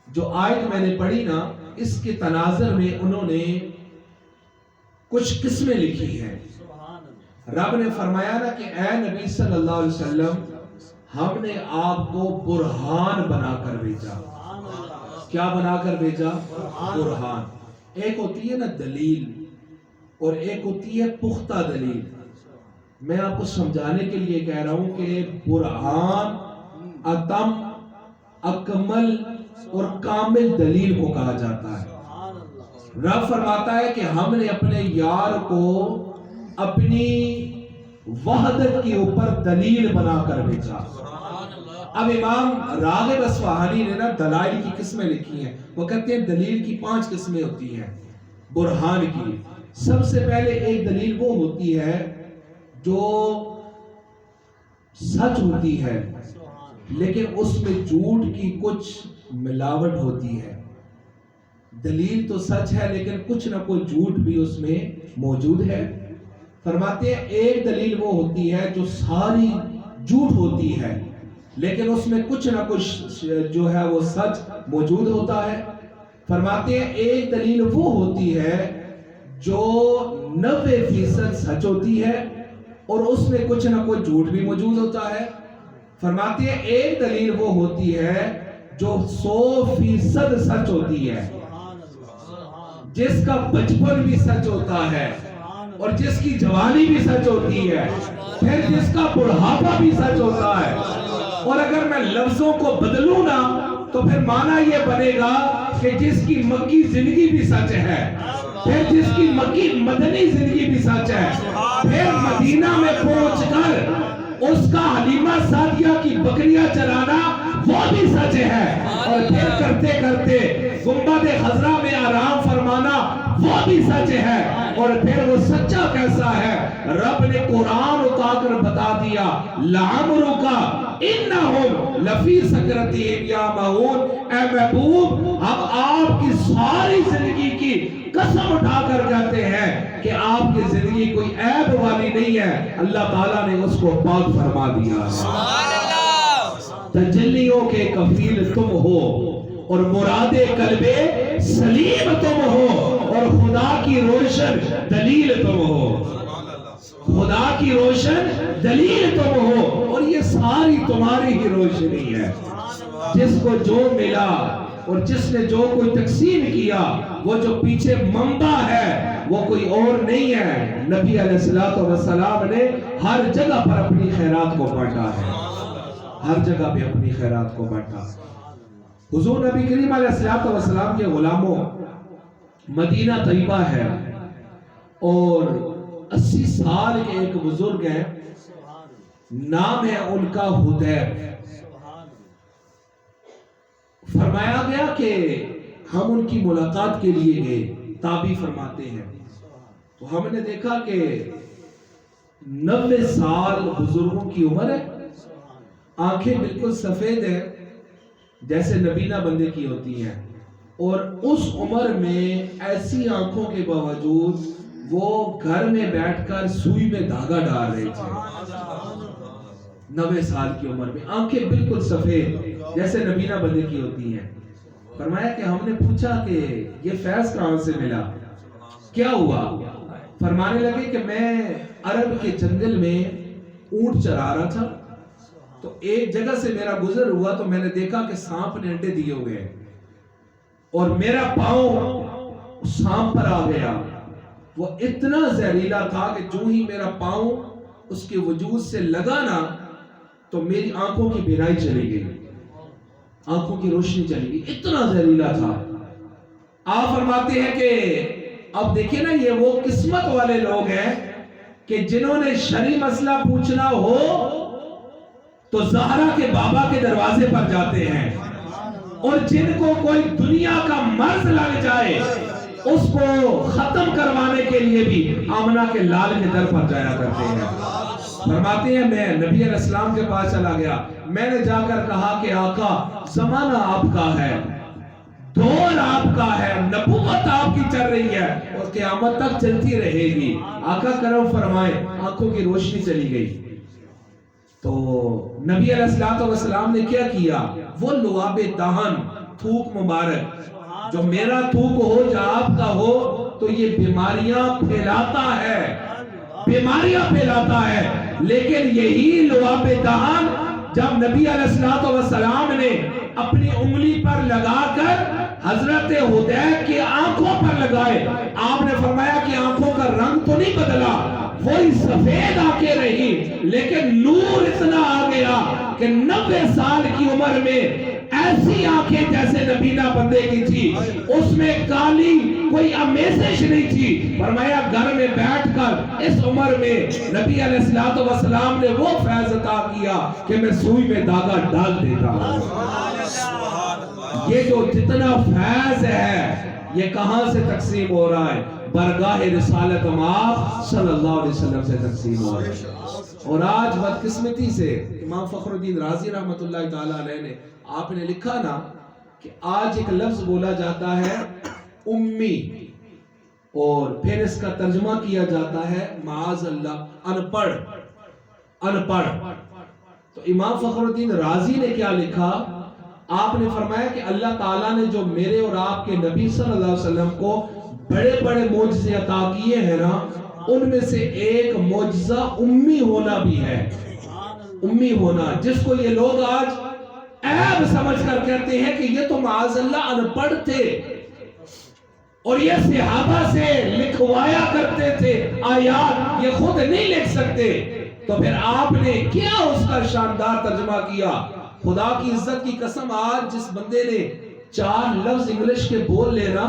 جو آیت میں نے پڑھی نا، اس کے تناظر میں انہوں نے کچھ قسمیں لکھی ہیں۔ رب نے فرمایا نا کہ اے نبی صلی اللہ علیہ وسلم، ہم نے آپ کو برہان بنا کر بھیجا۔ کیا بنا کر بھیجا؟ برہان۔ ایک ہوتی ہے نا دلیل، اور ایک ہوتی ہے پختہ دلیل۔ میں آپ کو سمجھانے کے لیے کہہ رہا ہوں کہ برہان اتم، اکمل اور کامل دلیل کو کہا جاتا ہے۔ رب فرماتا ہے کہ ہم نے اپنے یار کو اپنی وحدت کے اوپر دلیل بنا کر بھیجا۔ اب امام راغب اصفہانی نے نا دلائل کی قسمیں لکھی ہیں۔ وہ کہتے ہیں دلیل کی 5 قسمیں ہوتی ہیں برہان کی۔ سب سے پہلے ایک دلیل وہ ہوتی ہے جو سچ ہوتی ہے لیکن اس میں جھوٹ کی کچھ ملاوٹ ہوتی ہے۔ دلیل تو سچ ہے لیکن کچھ نہ کوئی جھوٹ بھی اس میں موجود ہے۔ فرماتے ہیں ایک دلیل وہ ہوتی ہے جو ساری جھوٹ ہوتی ہے لیکن اس میں کچھ نہ کچھ جو ہے وہ سچ موجود ہوتا ہے۔ فرماتے ہیں ایک دلیل وہ ہوتی ہے جو 90% سچ ہوتی ہے اور اس میں کچھ نہ کوئی جھوٹ بھی موجود ہوتا ہے۔ فرماتے ہیں ایک دلیل وہ ہوتی ہے جو 100% سچ ہوتی ہے، جس کا بچپن بھی سچ ہوتا ہے اور جس کی جوانی بھی سچ ہوتی ہے، پھر جس کا بڑھاپا بھی سچ ہوتا ہے۔ اور اگر میں لفظوں کو بدلوں نا تو پھر معنی یہ بنے گا کہ جس کی مکی زندگی بھی سچ ہے، پھر جس کی مکی مدنی زندگی بھی سچ ہے، پھر مدینہ میں پہنچ کر اس کا حلیمہ سعدیہ کی بکریاں چرانا وہ بھی سچ ہے، اور پھر کرتے کرتے گنبد خضرا میں آرام فرمانا وہ بھی سچ ہے۔ اور پھر وہ سچا کیسا ہے؟ رب نے قرآن اتار کر بتا دیا لعمرک انہم لفی سکرتہم یعمہون۔ اے محبوب، ہم آپ کی ساری زندگی کی قسم اٹھا کر کہتے ہیں کہ آپ کی زندگی کوئی عیب والی نہیں ہے، اللہ تعالیٰ نے اس کو پاک فرما دیا ہے۔ تجلیوں کے کفیل تم ہو اور مراد قلب سلیم تم ہو اور خدا کی روشن دلیل تم ہو، خدا کی روشن دلیل تم ہو، اور یہ ساری تمہاری ہی روشنی ہے۔ جس کو جو ملا اور جس نے جو کوئی تقسیم کیا، وہ جو پیچھے منبع ہے وہ کوئی اور نہیں ہے، نبی علیہ السلام نے ہر جگہ پر اپنی خیرات کو بانٹا ہے، ہر جگہ پہ اپنی خیرات کو بانٹا۔ حضور نبی کریم علیہ السلام کے غلاموں، مدینہ طیبہ ہے اور 80 سال کے ایک بزرگ ہیں، نام ہے ان کا حدیب۔ فرمایا گیا کہ ہم ان کی ملاقات کے لیے گئے، تابعی فرماتے ہیں، تو ہم نے دیکھا کہ 90 سال بزرگوں کی عمر ہے، آنکھیں بالکل سفید ہیں جیسے نبینہ بندے کی ہوتی ہیں، اور اس عمر میں ایسی آنکھوں کے باوجود وہ گھر میں بیٹھ کر سوئی میں دھاگا ڈال رہے تھے۔ 90 سال کی عمر میں آنکھیں بالکل سفید جیسے نبینہ بندے کی ہوتی ہیں۔ فرمایا کہ ہم نے پوچھا کہ یہ فیض کہاں سے ملا، کیا ہوا؟ فرمانے لگے کہ میں عرب کے جنگل میں اونٹ چرا رہا تھا، تو ایک جگہ سے میرا گزر ہوا تو میں نے دیکھا کہ سانپ نے انڈے دیے ہوئے ہیں، اور میرا پاؤں سانپ پر آ گیا۔ وہ اتنا زہریلا تھا کہ جو ہی میرا پاؤں اس کے وجود سے لگا نا تو میری آنکھوں کی بینائی چلی گئی، آنکھوں کی روشنی چلی گئی، اتنا زہریلا تھا۔ آپ فرماتے ہیں کہ اب دیکھیں نا، یہ وہ قسمت والے لوگ ہیں کہ جنہوں نے شرعی مسئلہ پوچھنا ہو تو زہرا کے بابا کے دروازے پر جاتے ہیں، اور جن کو کوئی دنیا کا مرض لگ جائے اس کو ختم کروانے کے لیے بھی آمنہ کے لال کے در پر جایا کرتے ہیں۔ فرماتے ہیں میں نبی علیہ السلام کے پاس چلا گیا، میں نے جا کر کہا کہ آقا زمانہ آپ کا ہے، دور آپ کا ہے، نبوت آپ کی چل رہی ہے اور قیامت تک چلتی رہے گی، آقا کرم فرمائے۔ آنکھوں کی روشنی چلی گئی تو نبی علیہ السلام نے کیا کیا؟ وہ لعاب دہن تھوک مبارک، جو میرا تھوک ہو یا آپ کا ہو تو یہ بیماریاں پھیلاتا ہے، بیماریاں پھیلاتا ہے۔ لیکن یہی لعاب دہن جب نبی علیہ السلام نے اپنی انگلی پر لگا کر حضرت حدیب کی آنکھوں پر لگائے، آپ نے فرمایا کہ آنکھوں کا رنگ تو نہیں بدلا، وہی سفید آنکھیں رہی، لیکن نور اتنا آ گیا کہ 90 سال کی عمر میں ایسی آنکھیں جیسے نبینا بندے کی تھی، اس میں کالی کوئی امیزش نہیں تھی۔ فرمایا گھر میں بیٹھ کر اس عمر میں نبی علیہ السلام نے وہ فیض عطا کیا کہ میں سوئی میں دھاگا ڈال دیتا ہوں۔ یہ جو جتنا فیض ہے یہ کہاں سے تقسیم ہو رہا ہے؟ برگاہ رسالت مآب صلی اللہ علیہ وسلم سے تقسیم ہو رہا ہے۔ اور آج بدقسمتی سے امام فخر الدین رازی رحمت اللہ تعالیٰ علیہ نے آپ نے لکھا نا کہ آج ایک لفظ بولا جاتا ہے امی، اور پھر اس کا ترجمہ کیا جاتا ہے معاذ اللہ ان پڑھ، ان پڑھ۔ تو امام فخر الدین رازی نے کیا لکھا؟ آپ نے فرمایا کہ اللہ تعالیٰ نے جو میرے اور آپ کے نبی صلی اللہ علیہ وسلم کو بڑے بڑے معجزے عطا کیے ہیں نا، ان میں سے ایک معجزہ امی ہونا بھی ہے، امی ہونا، جس کو یہ لوگ آج عیب سمجھ کر کہتے ہیں کہ یہ تو معاذ اللہ ان پڑھ تھے اور یہ صحابہ سے لکھوایا کرتے تھے آیات، یہ خود نہیں لکھ سکتے۔ تو پھر آپ نے کیا اس کا شاندار ترجمہ کیا؟ خدا کی عزت کی قسم، آج جس بندے نے 4 لفظ انگلش کے بول لینا،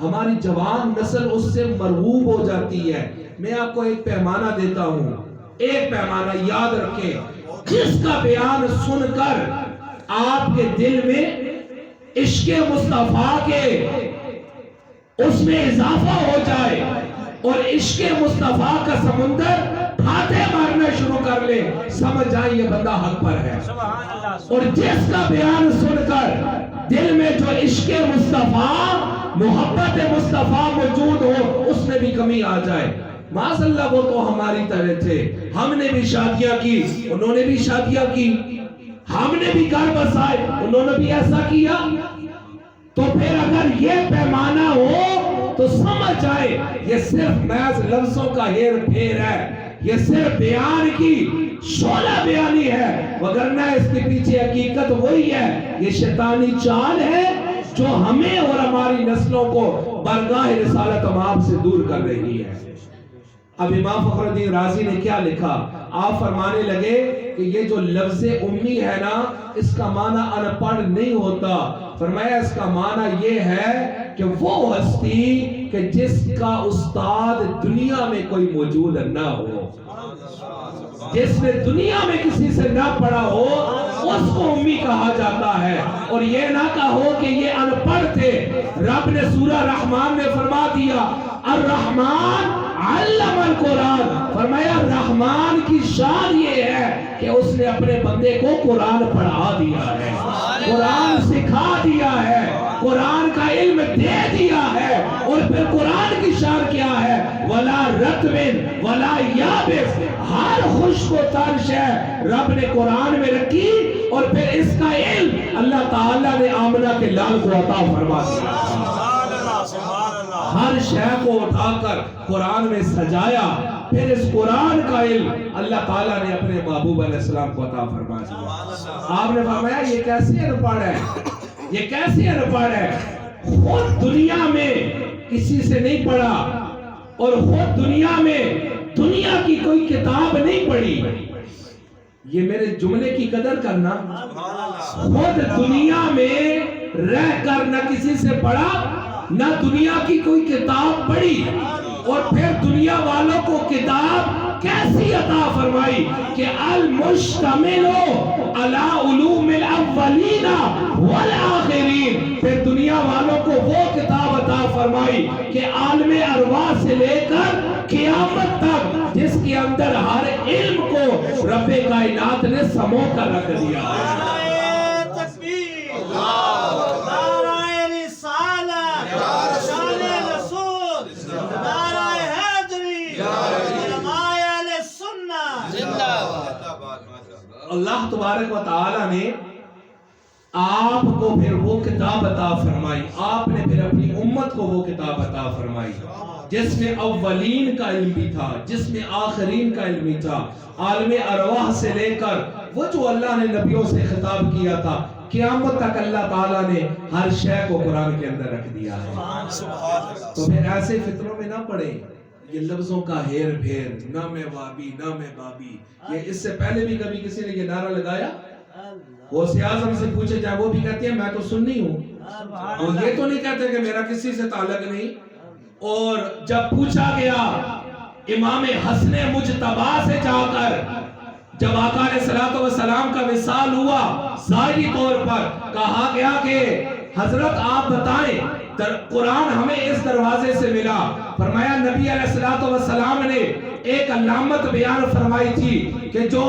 ہماری جوان نسل اس سے مرغوب ہو جاتی ہے۔ میں آپ کو ایک پیمانہ دیتا ہوں، ایک پیمانہ یاد رکھیں، جس کا بیان سن کر آپ کے دل میں عشق مصطفیٰ کے اس میں اضافہ ہو جائے اور عشق مصطفیٰ کا سمندر ہاتھے مارنا شروع کر لے، سمجھ جائیں یہ بندہ حق پر ہے۔ اور جس کا بیان سن کر دل میں جو عشق مصطفیٰ، محبت مصطفیٰ موجود ہو، اس میں بھی کمی آ جائے، معاذ اللہ وہ تو ہماری طرح تھے، ہم نے بھی شادیاں کی، انہوں نے بھی شادیاں کی، ہم نے بھی گھر بسائے، انہوں نے بھی ایسا کیا۔ تو پھر اگر یہ پیمانہ ہو تو سمجھ جائے یہ صرف محض لفظوں کا ہیر پھیر ہے، یہ صرف بیان کی شعلہ بیانی ہے، وگرنہ اس کے پیچھے حقیقت وہی ہے، یہ شیطانی چال ہے جو ہمیں اور ہماری نسلوں کو برگاہ رسالت مآب سے دور کر رہی ہے۔ اب امام فخر الدین رازی نے کیا لکھا؟ آپ فرمانے لگے کہ یہ جو لفظ امی ہے نا، اس کا معنی ان پڑھ نہیں ہوتا، فرمایا اس کا معنی یہ ہے کہ وہ ہستی کہ جس کا استاد دنیا میں کوئی موجود نہ ہو، جس نے دنیا میں کسی سے نہ پڑھا ہو، اس کو امی کہا جاتا ہے۔ اور یہ نہ کہو کہ یہ ان پڑھ تھے، رب نے سورہ رحمان میں فرما دیا الرحمن علم القرآن، فرمایا رحمان کی شان یہ ہے کہ اس نے اپنے بندے کو قرآن پڑھا دیا ہے، قرآن سکھا دیا ہے، قرآن کا علم دے دیا ہے۔ اور پھر قرآن کی شان کیا ہے؟ وَلَا رَتْبٍ وَلَا يَابِسٍ، ہر خشک و تر شے رب نے قرآن میں رکھی، اور پھر اس کا علم اللہ تعالیٰ نے آمنہ کے لال کو عطا فرما دیا۔ ہر شے کو اٹھا کر قرآن میں سجایا، پھر اس قرآن کا علم اللہ تعالیٰ نے اپنے محبوب علیہ السلام کو عطا فرما دیا۔ آپ نے فرمایا یہ کیسے ان پڑھ ہے، یہ کیسے ان پڑھ ہے؟ خود دنیا میں کسی سے نہیں پڑھا، اور خود دنیا میں دنیا کی کوئی کتاب نہیں پڑھی۔ یہ میرے جملے کی قدر کرنا، خود دنیا میں رہ کر نہ کسی سے پڑھا، نہ دنیا کی کوئی کتاب پڑھی، اور پھر دنیا والوں کو کتاب کیسی عطا فرمائی کہ المشتمل علی علوم الاولین والآخرین، پھر دنیا والوں کو وہ کتاب عطا فرمائی کہ عالم ارواح سے لے کر قیامت تک، جس کے اندر ہر علم کو رب کائنات نے سمو کر رکھ دیا۔ اللہ تبارک و تعالی نے آپ کو پھر وہ کتاب عطا فرمائی، آپ نے پھر اپنی امت کو وہ کتاب عطا فرمائی جس میں اولین کا علم بھی تھا، جس میں آخرین کا علم بھی تھا، عالم ارواح سے لے کر وہ جو اللہ نے نبیوں سے خطاب کیا تھا، قیامت تک اللہ تعالیٰ نے ہر شے کو قرآن کے اندر رکھ دیا ہے۔ تو پھر ایسے فتنوں میں نہ پڑے، یہ لفظوں کا ہیر پھیر، نہ میں وابی نہ میں بابی، یہ اس سے پہلے بھی کبھی کسی نے یہ نعرہ لگایا؟ غوث اعظم سے پوچھے جائے وہ بھی کہتے ہیں میں تو سنی ہوں، وہ یہ تو نہیں کہتے کہ میرا کسی سے تعلق نہیں۔ اور جب پوچھا گیا امام حسن مجتبی سے جا کر، جب آقا علیہ الصلوۃ والسلام کا وصال ہوا ظاہری طور پر، کہا گیا کہ حضرت آپ بتائیں قرآن ہمیں اس دروازے سے ملا، فرمایا نبی علیہ الصلوۃ والسلام نے ایک علامت بیان فرمائی تھی کہ جو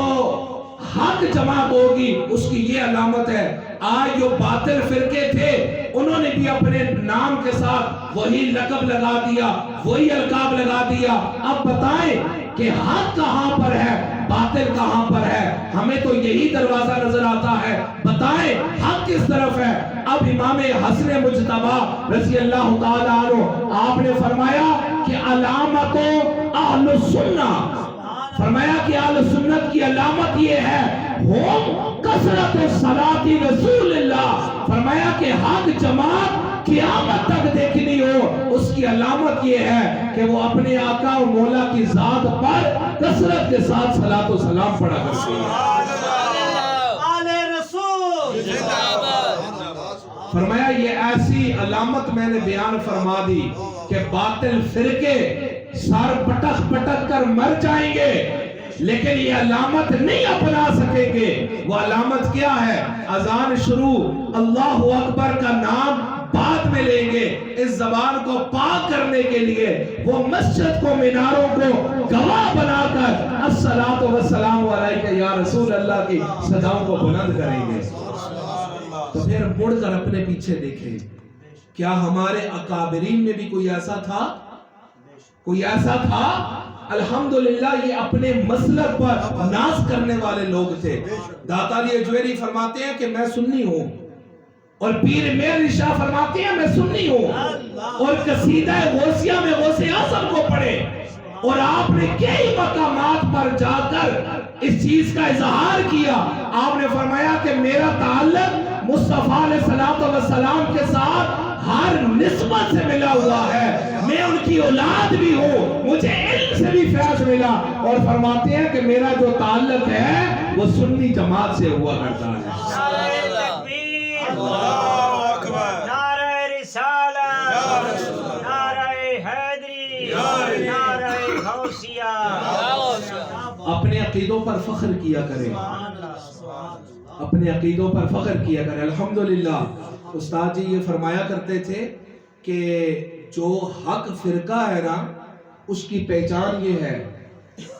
حق جماعت ہوگی اس کی یہ علامت ہے۔ آج جو باطل فرقے تھے انہوں نے بھی اپنے نام کے ساتھ وہی لقب لگا دیا، وہی القاب لگا دیا۔ اب بتائیں کہ حق کہاں پر ہے، باطل کہاں پر ہے؟ ہمیں تو یہی دروازہ نظر آتا ہے، بتائیں حق کس طرف ہے؟ اب امام حسن مجتبی رضی اللہ تعالی عنہ آپ نے فرمایا کہ علامت اہل السنہ، فرمایا کہ اہل سنت کی علامت یہ ہے ہم کثرت صلاۃ رسول اللہ، فرمایا کہ حق جماعت قیامت تک دیکھنی ہو اس کی علامت یہ ہے کہ وہ اپنے آقا و مولا کی ذات پر کثرت کے ساتھ صلاۃ و سلام پڑھا کرتے ہیں۔ فرمایا یہ ایسی علامت میں نے بیان فرما دی کہ باطل فرقے سر پٹک پٹک کر مر جائیں گے لیکن یہ علامت نہیں اپنا سکیں گے۔ وہ علامت کیا ہے؟ اذان شروع، اللہ اکبر کا نام بعد میں لیں گے، اس زبان کو پاک کرنے کے لیے وہ مسجد کو، میناروں کو گواہ بنا کر الصلاۃ والسلام علیک یا رسول اللہ کی صداؤں کو بلند کریں گے۔ تو پھر مڑ کر اپنے پیچھے دیکھیں، کیا ہمارے اکابرین میں بھی کوئی ایسا تھا؟ کوئی ایسا تھا؟ الحمدللہ یہ اپنے مسلک پر ناز کرنے والے لوگ تھے۔ داتا علی اجویری فرماتے ہیں کہ میں سنی ہوں، اور پیر میر شاہ فرماتے ہیں میں سنی ہوں، اور قصیدہ غوثیہ میں غوث اعظم کو پڑھے، اور آپ نے کئی مقامات پر جا کر اس چیز کا اظہار کیا۔ آپ نے فرمایا کہ میرا تعلق مصطفیٰ علیہ السلام کے ساتھ ہر نسبت سے ملا ہوا ہے، میں ان کی اولاد بھی ہوں، مجھے علم سے بھی فیض ملا، اور فرماتے ہیں کہ میرا جو تعلق ہے وہ سنی جماعت سے ہوا کرتا ہے۔ نعرہ رسالت، نعرہ حیدری، نعرہ غوثیہ۔ اپنے عقیدوں پر فخر کیا کریں، اپنے عقیدوں پر فخر کیا کریں۔ الحمدللہ استاد جی یہ فرمایا کرتے تھے کہ جو حق فرقہ ہے نا اس کی پہچان یہ ہے،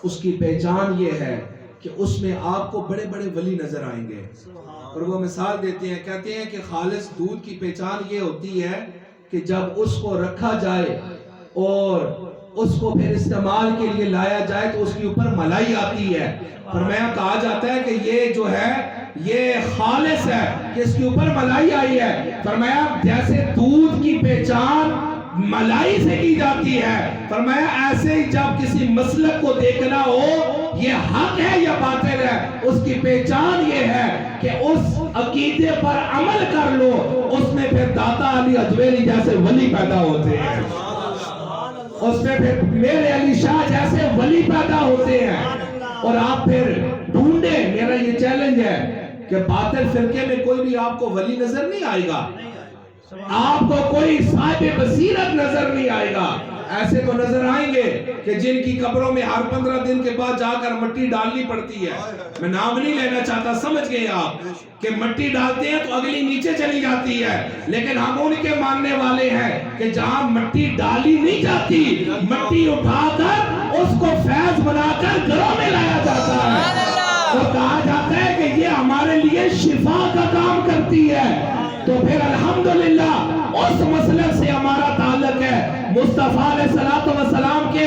اس کی پہچان یہ ہے کہ اس میں آپ کو بڑے بڑے ولی نظر آئیں گے۔ اور وہ مثال دیتے ہیں، کہتے ہیں کہ خالص دودھ کی پہچان یہ ہوتی ہے کہ جب اس کو رکھا جائے اور اس کو پھر استعمال کے لیے لایا جائے تو اس کے اوپر ملائی آتی ہے۔ فرمایا کہا جاتا ہے کہ یہ جو ہے یہ خالص ہے کہ اس کے اوپر ملائی آئی ہے۔ فرمایا جیسے دودھ کی پہچان ملائی سے کی جاتی ہے، فرمایا ایسے ہی جب کسی مسلک کو دیکھنا ہو یہ حق ہے یا باطل ہے، اس کی پہچان یہ ہے کہ اس عقیدے پر عمل کر لو، اس میں پھر داتا علی اجویری جیسے ولی پیدا ہوتے ہیں، اس میں پھر میرے علی شاہ جیسے ولی پیدا ہوتے ہیں۔ اور آپ پھر ڈھونڈیں، میرا یہ چیلنج ہے کہ باطل فرقے میں کوئی بھی آپ کو ولی نظر نہیں آئے گا، آپ کو کوئی صاحب بصیرت نظر نہیں آئے گا۔ ایسے تو نظر آئیں گے کہ جن کی قبروں میں ہر 15 دن کے بعد جا کر مٹی ڈالنی پڑتی ہے، میں نام نہیں لینا چاہتا، سمجھ گئے آپ کہ مٹی ڈالتے ہیں تو اگلی نیچے چلی جاتی ہے، لیکن ہم ان کے ماننے والے ہیں کہ جہاں مٹی ڈالی نہیں جاتی، مٹی اٹھا کر اس کو فیض بنا کر گھروں میں لایا جاتا ہے، تو کہا جاتا ہے کہ یہ ہمارے لیے شفا کا کام کرتی ہے۔ تو پھر الحمدللہ اس مسلک سے ہمارا تعلق ہے، مصطفیٰ علیہ السلام کے